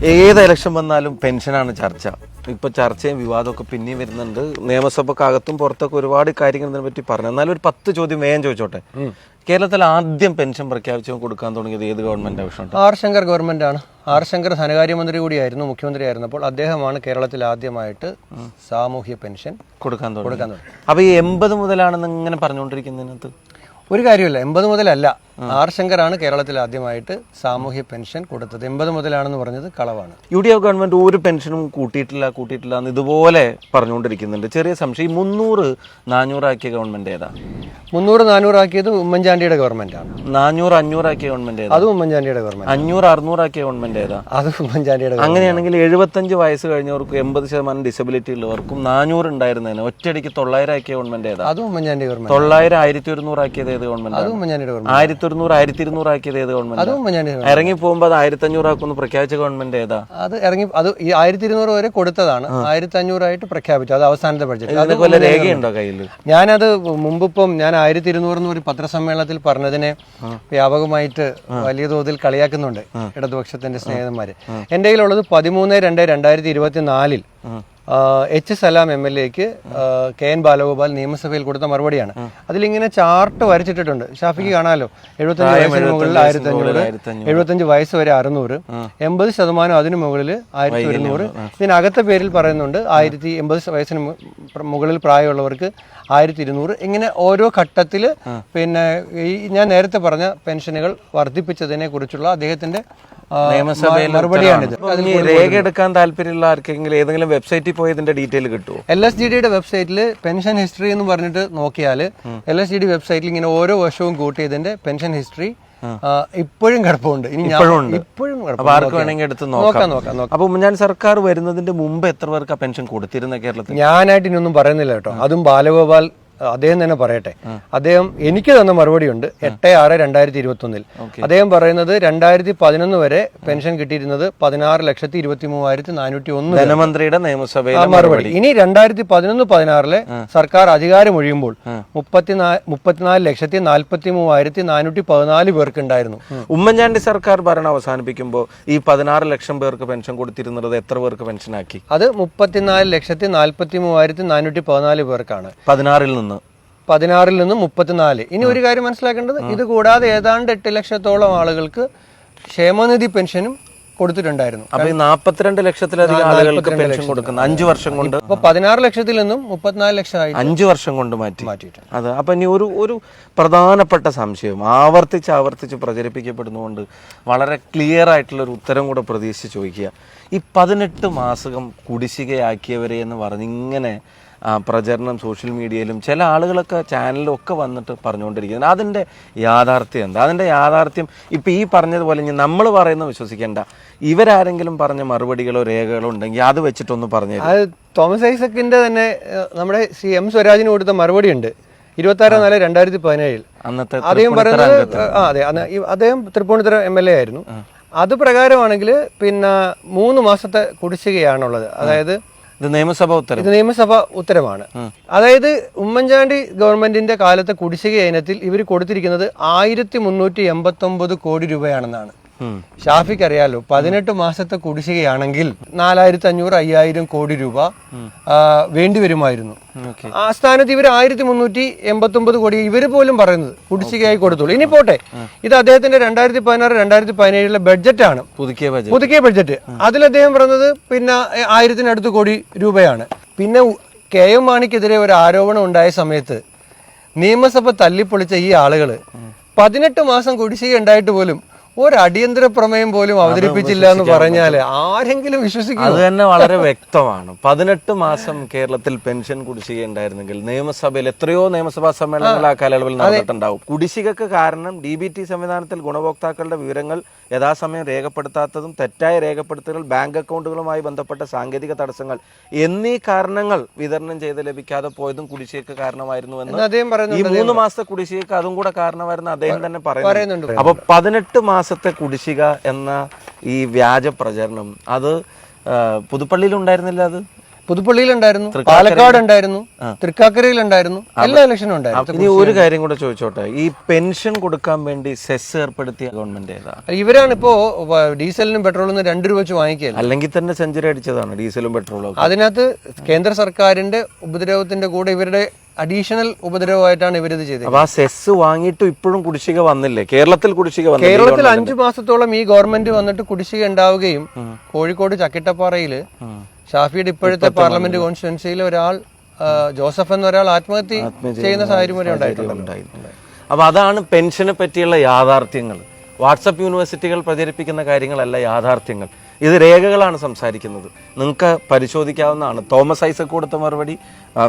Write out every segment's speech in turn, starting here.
ഏത് ഇലക്ഷൻ വന്നാലും പെൻഷനാണ് ചർച്ച. ഇപ്പൊ ചർച്ചയും വിവാദമൊക്കെ പിന്നെയും വരുന്നുണ്ട്. നിയമസഭക്കകത്തും പുറത്തൊക്കെ ഒരുപാട് കാര്യങ്ങൾ ഇതിനെ പറ്റി പറഞ്ഞു. എന്നാലും ഒരു 10 ചോദ്യം വേഗം ചോദിച്ചോട്ടെ. കേരളത്തിൽ ആദ്യം പെൻഷൻ പ്രഖ്യാപിച്ചു കൊടുക്കാൻ തുടങ്ങിയത് ഏത് ഗവൺമെന്റ് ആവശ്യമുണ്ട്? ആർ ശങ്കർ ഗവൺമെന്റ് ആണ്. ആർ ശങ്കർ ധനകാര്യമന്ത്രി കൂടിയായിരുന്നു, മുഖ്യമന്ത്രി ആയിരുന്നപ്പോൾ അദ്ദേഹമാണ് കേരളത്തിൽ ആദ്യമായിട്ട് സാമൂഹ്യ പെൻഷൻ കൊടുക്കാൻ തുടങ്ങി. അപ്പൊ ഈ 80 മുതലാണെന്ന് ഇങ്ങനെ പറഞ്ഞുകൊണ്ടിരിക്കുന്നതിനകത്ത് ഒരു കാര്യമില്ല. 80 മുതലല്ല, ആർ ശങ്കറാണ് കേരളത്തിൽ ആദ്യമായിട്ട് സാമൂഹ്യ പെൻഷൻ കൊടുത്തത്. 80 മുതലാണെന്ന് പറഞ്ഞത് കളവാണ്. UDF ഗവൺമെന്റ് ഒരു പെൻഷനും കൂട്ടിയിട്ടില്ല എന്ന് ഇതുപോലെ പറഞ്ഞുകൊണ്ടിരിക്കുന്നുണ്ട്. ചെറിയ സംശയം, ഈ 300-400 ആക്കിയ ഗവൺമെന്റ് ഏതാ? 300-400 ആക്കിയത് ഉമ്മൻചാണ്ടിയുടെ ഗവൺമെന്റാണ്. 400-500 ആക്കിയ ഗവൺമെന്റ് ഏതാ? അതും ഉമ്മൻചാണ്ടിയുടെ ഗവൺമെന്റ്. 500-600 ആക്കിയ ഗവൺമെന്റ് ഏതാ? അതും ഉമ്മൻചാണ്ടിയുടെ. അങ്ങനെയാണെങ്കിൽ 75 വയസ്സ് കഴിഞ്ഞവർക്കും 80% ഡിസബിലിറ്റി ഉള്ളവർക്കും 400 ഉണ്ടായിരുന്നതിന് ഒറ്റയടിക്ക് 900 ആക്കിയ ഗവൺമെന്റ് ഏതാ? അതും ഉമ്മൻചാണ്ടി ഗവൺമെന്റ്. 900-1100 ആക്കിയത് ഏത് ഗവൺമെന്റ്? അതും ഉമ്മൻചാണ്ടിയുടെ ഗവൺമെന്റ്. 1100-1200 ആക്കിയത് ഏത് ഗവൺമെന്റ്? അതും ഉമ്മൻചാണ്ടി. ഇറങ്ങി പോകുമ്പോൾ അത് 1500 ആക്കുമെന്ന് പ്രഖ്യാപിച്ച ഗവൺമെന്റ് ഏതാ? അത് ഈ 1200 വരെ കൊടുത്തതാണ്, 1500 ആയിട്ട് പ്രഖ്യാപിച്ചു. അത് അവസാനത്തെ ബഡ്ജറ്റ്. അതുപോലെ രേഖയുണ്ടോ കയ്യിൽ? ഞാനത് മുമ്പിപ്പം ഞാൻ 1200 ഒരു പത്രസമ്മേളനത്തിൽ പറഞ്ഞതിനെ വ്യാപകമായിട്ട് വലിയ തോതിൽ കളിയാക്കുന്നുണ്ട് ഇടതുപക്ഷത്തിന്റെ സ്നേഹിതന്മാര്. എന്റെ കയ്യിലുള്ളത് 13/2/2024 H. സലാം MLA-ക്ക് KN ബാലഗോപാൽ നിയമസഭയിൽ കൊടുത്ത മറുപടിയാണ്. അതിലിങ്ങനെ ചാർട്ട് വരച്ചിട്ടിട്ടുണ്ട്. ഷാഫിക്ക് കാണാമല്ലോ. 75 വയസ്സിന് മുകളിൽ 1500, 75 വയസ്സ് വരെ 600, 80% അതിനു മുകളിൽ 1200. ഇതിനകത്തെ പേരിൽ പറയുന്നുണ്ട് 80 വയസ്സിന് മുകളിൽ പ്രായമുള്ളവർക്ക് 1200. ഇങ്ങനെ ഓരോ ഘട്ടത്തിൽ പിന്നെ ഈ ഞാൻ നേരത്തെ പറഞ്ഞ പെൻഷനുകൾ വർദ്ധിപ്പിച്ചതിനെ കുറിച്ചുള്ള അദ്ദേഹത്തിന്റെ മറുപടിയാണിത്. രേഖ എടുക്കാൻ താല്പര്യമുള്ള ആർക്കെങ്കിലും ഏതെങ്കിലും വെബ്സൈറ്റിൽ പോയി ഇതിന്റെ ഡീറ്റെയിൽ കിട്ടുമോ? LSGDയുടെ വെബ്സൈറ്റിൽ പെൻഷൻ ഹിസ്റ്ററി എന്ന് പറഞ്ഞിട്ട് നോക്കിയാൽ LSGD വെബ്സൈറ്റിൽ ഇങ്ങനെ ഓരോ വർഷവും കൂട്ടി ഇതിന്റെ പെൻഷൻ ഹിസ്റ്ററി ഇപ്പോഴും കിടപ്പുണ്ട്. ഇപ്പോഴും ആർക്ക് വേണമെങ്കിൽ എടുത്ത് നോക്കാം. അപ്പൊ ഉമ്മൻചാണ്ടി സർക്കാർ വരുന്നതിന്റെ മുമ്പ് എത്ര പേർക്ക് പെൻഷൻ കൊടുത്തിരുന്ന കേരളത്തിൽ? ഞാനായിട്ട് ഇനിയൊന്നും പറയുന്നില്ല കേട്ടോ. അതും ബാലഗോപാൽ അദ്ദേഹം തന്നെ പറയട്ടെ. അദ്ദേഹം എനിക്ക് തന്ന മറുപടി ഉണ്ട് 8/6/2021. അദ്ദേഹം പറയുന്നത് 2011 വരെ പെൻഷൻ കിട്ടിയിരുന്നത് 16,23,401. ധനമന്ത്രിയുടെ നിയമസഭയിലെ മറുപടി. ഇനി 2011-16 സർക്കാർ അധികാരം ഒഴിയുമ്പോൾ 34,43,414 പേർക്ക് ഉണ്ടായിരുന്നു. ഉമ്മൻചാണ്ടി സർക്കാർ ഭരണം അവസാനിപ്പിക്കുമ്പോൾ ഈ 16 ലക്ഷം പേർക്ക് പെൻഷൻ കൊടുത്തിരുന്നത് എത്ര പേർക്ക് പെൻഷനാക്കി? അത് 34,43,414 പേർക്കാണ്. 16-ൽ നിന്ന് 34. ഇനി ഒരു കാര്യം മനസ്സിലാക്കേണ്ടത്, ഇത് കൂടാതെ ഏതാണ്ട് 8 ലക്ഷത്തോളം ആളുകൾക്ക് ക്ഷേമനിധി പെൻഷനും കൊടുത്തിട്ടുണ്ടായിരുന്നു. അപ്പൊ 42 ലക്ഷത്തിലധികം ആളുകൾക്ക് പെൻഷൻ കൊടുക്കുന്നു 5 വർഷം കൊണ്ട്. ഇപ്പൊ 16 ലക്ഷത്തിൽ നിന്നും 34 ലക്ഷമായി 5 വർഷം കൊണ്ട് മാറ്റിയിട്ടുണ്ട്. അതെ. അപ്പൊ ഇനി ഒരു പ്രധാനപ്പെട്ട സംശയം ആവർത്തിച്ച് പ്രചരിപ്പിക്കപ്പെടുന്നതുകൊണ്ട് വളരെ ക്ലിയർ ആയിട്ടുള്ള ഒരു ഉത്തരം കൂടെ പ്രതീക്ഷിച്ച് ചോദിക്കുക. ഈ 18 മാസം കുടിശ്ശികയാക്കിയവരെ എന്ന് പറഞ്ഞ് ഇങ്ങനെ പ്രചരണം സോഷ്യൽ മീഡിയയിലും ചില ആളുകളൊക്കെ ചാനലിലും ഒക്കെ വന്നിട്ട് പറഞ്ഞുകൊണ്ടിരിക്കുന്നത്, അതിൻ്റെ യാഥാർത്ഥ്യം എന്താ? അതിൻ്റെ യാഥാർത്ഥ്യം ഇപ്പം ഈ പറഞ്ഞതുപോലെ നമ്മൾ പറയുന്നത് വിശ്വസിക്കേണ്ട, ഇവരാരെങ്കിലും പറഞ്ഞ മറുപടികളോ രേഖകളോ ഉണ്ടെങ്കിൽ അത് വെച്ചിട്ടൊന്ന് പറഞ്ഞു. അത് തോമസ് ഐസക്കിന്റെ തന്നെ നമ്മുടെ M. സ്വരാജിന് കൊടുത്ത മറുപടി ഉണ്ട് 26/4/2017. അന്നത്തെ അദ്ദേഹം പറയുന്നത് അതെ, അദ്ദേഹം തൃപ്പൂണിത്തുറ MLA ആയിരുന്നു. അത് പ്രകാരമാണെങ്കിൽ പിന്നെ 3 മാസത്തെ കുടിശ്ശികയാണുള്ളത്. അതായത് ഇത് നിയമസഭ ഉത്തരമാണ്. അതായത് ഉമ്മൻചാണ്ടി ഗവൺമെന്റിന്റെ കാലത്തെ കുടിശ്ശിക ഇനത്തിൽ ഇവർ കൊടുത്തിരിക്കുന്നത് 1389 കോടി രൂപയാണെന്നാണ്. ഷാഫിക്ക് അറിയാലോ, 18 മാസത്തെ കുടിശ്ശികയാണെങ്കിൽ 4500, 5000 കോടി രൂപ വേണ്ടിവരുമായിരുന്നു. ആ സ്ഥാനത്ത് ഇവർ 1389 കോടി ഇവര് പോലും പറയുന്നത് കുടിശ്ശികയായി കൊടുത്തുള്ളൂ. ഇനി പോട്ടെ, ഇത് അദ്ദേഹത്തിന്റെ 2016-2017 ബഡ്ജറ്റാണ്, പുതുക്കിയ ബഡ്ജറ്റ്. അതിൽ അദ്ദേഹം പറഞ്ഞത് പിന്നെ 1000 കോടി രൂപയാണ്. പിന്നെ KM മാണിക്കെതിരെ ഒരു ആരോപണം ഉണ്ടായ സമയത്ത് നിയമസഭ തല്ലിപ്പൊളിച്ച ഈ ആളുകള് 18 മാസം കുടിശ്ശിക ഉണ്ടായിട്ട് പോലും ഒരു അടിയന്തര പ്രമേയം പോലും അവതരിപ്പിച്ചില്ല എന്ന് പറഞ്ഞാൽ ആരെങ്കിലും വിശ്വസിക്കും? അത് തന്നെ വളരെ വ്യക്തമാണ്. 18 മാസം കേരളത്തിൽ പെൻഷൻ കുടിശ്ശിക ഉണ്ടായിരുന്നെങ്കിൽ നിയമസഭയിൽ എത്രയോ നിയമസഭാ സമ്മേളനങ്ങൾ ആ കാലയളവിൽ നടന്നിട്ടുണ്ടാവും. കുടിശ്ശികക്ക് കാരണം DBT സംവിധാനത്തിൽ ഗുണഭോക്താക്കളുടെ വിവരങ്ങൾ യഥാസമയം രേഖപ്പെടുത്താത്തതും തെറ്റായ രേഖപ്പെടുത്തലുകൾ, ബാങ്ക് അക്കൗണ്ടുകളുമായി ബന്ധപ്പെട്ട സാങ്കേതിക തടസ്സങ്ങൾ എന്നീ കാരണങ്ങൾ വിതരണം ചെയ്ത് ലഭിക്കാതെ പോയതും കുടിശ്ശികക്ക് കാരണമായിരുന്നുവെന്ന് ഈ 3 മാസത്തെ കുടിശ്ശികക്ക് അതും കൂടെ കാരണമായിരുന്നു അദ്ദേഹം തന്നെ പറയുന്നുണ്ട്. അപ്പൊ 18 മാസത്തെ കുടിശ്ശിക എന്ന ഈ വ്യാജ പ്രചരണം അത് പുതുപ്പള്ളിയിൽ ഉണ്ടായിരുന്നില്ല. അത് പുതുപ്പള്ളിയിലുണ്ടായിരുന്നു, പാലക്കാട് ഉണ്ടായിരുന്നു, തൃക്കാക്കരയിലുണ്ടായിരുന്നു, എല്ലാ ഇലക്ഷനും ഉണ്ടായിരുന്നു. ഇനി ഒരു കാര്യം കൂടെ ചോദിച്ചോട്ടെ, ഈ പെൻഷൻ കൊടുക്കാൻ വേണ്ടി സെസ് ഏർപ്പെടുത്തിയ ഗവൺമെന്റ് ഏതാ? ഇവരാണ് ഇപ്പോ ഡീസലിനും പെട്രോളിനും 2 രൂപ വെച്ച് വാങ്ങിക്കുക. അല്ലെങ്കിൽ തന്നെ സെഞ്ചുറി അടിച്ചതാണ് ഡീസലും പെട്രോളും. അതിനകത്ത് കേന്ദ്ര സർക്കാരിന്റെ ഉപദ്രവത്തിന്റെ കൂടെ ഇവരുടെ അഡീഷണൽ ഉപദ്രവമായിട്ടാണ് ഇവരിത് ചെയ്തത്. അപ്പൊ ആ സെസ് വാങ്ങിയിട്ടും ഇപ്പോഴും കുടിശ്ശിക വന്നില്ലേ? കേരളത്തിൽ കുടിശ്ശിക വന്നില്ല. കേരളത്തിൽ 5 മാസത്തോളം ഈ ഗവൺമെന്റ് വന്നിട്ട് കുടിശ്ശിക ഉണ്ടാവുകയും കോഴിക്കോട് ചക്കിട്ടപ്പാറയില് ഷാഫിയുടെ ഇപ്പോഴത്തെ പാർലമെന്റ് കോൺസ്റ്റിറ്റ്യുവൻസിയിൽ ഒരാൾ ജോസഫ് എന്ന ഒരാൾ ആത്മഹത്യ ചെയ്യുന്ന സാഹചര്യം വരെ ഉണ്ടായിട്ടുണ്ട്. അപ്പൊ അതാണ് പെൻഷനെ പറ്റിയുള്ള യാഥാർത്ഥ്യങ്ങൾ. വാട്സപ്പ് യൂണിവേഴ്സിറ്റികൾ പ്രചരിപ്പിക്കുന്ന കാര്യങ്ങളല്ല യാഥാർത്ഥ്യങ്ങൾ. ഇത് രേഖകളാണ് സംസാരിക്കുന്നത്. നിങ്ങൾക്ക് പരിശോധിക്കാവുന്നതാണ്. തോമസ് ഐസക് കൊടുത്ത മറുപടി,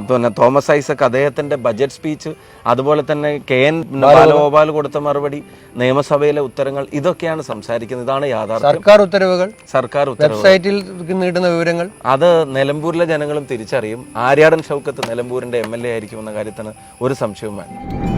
പിന്നെ തോമസ് ഐസക് അദ്ദേഹത്തിന്റെ ബജറ്റ് സ്പീച്ച്, അതുപോലെ തന്നെ KN ബാലഗോപാൽ കൊടുത്ത മറുപടി, നിയമസഭയിലെ ഉത്തരങ്ങൾ, ഇതൊക്കെയാണ് സംസാരിക്കുന്നത്. ഇതാണ് യാഥാർത്ഥ്യം. സർക്കാർ ഉത്തരവുകൾ, വെബ്സൈറ്റിൽ നീട്ടുന്ന വിവരങ്ങൾ, അത് നിലമ്പൂരിലെ ജനങ്ങളും തിരിച്ചറിയും. ആര്യാടൻ ഷൗക്കത്ത് നിലമ്പൂരിന്റെ MLA ആയിരിക്കുമെന്ന കാര്യത്തിന് ഒരു സംശയവും വേണ്ട.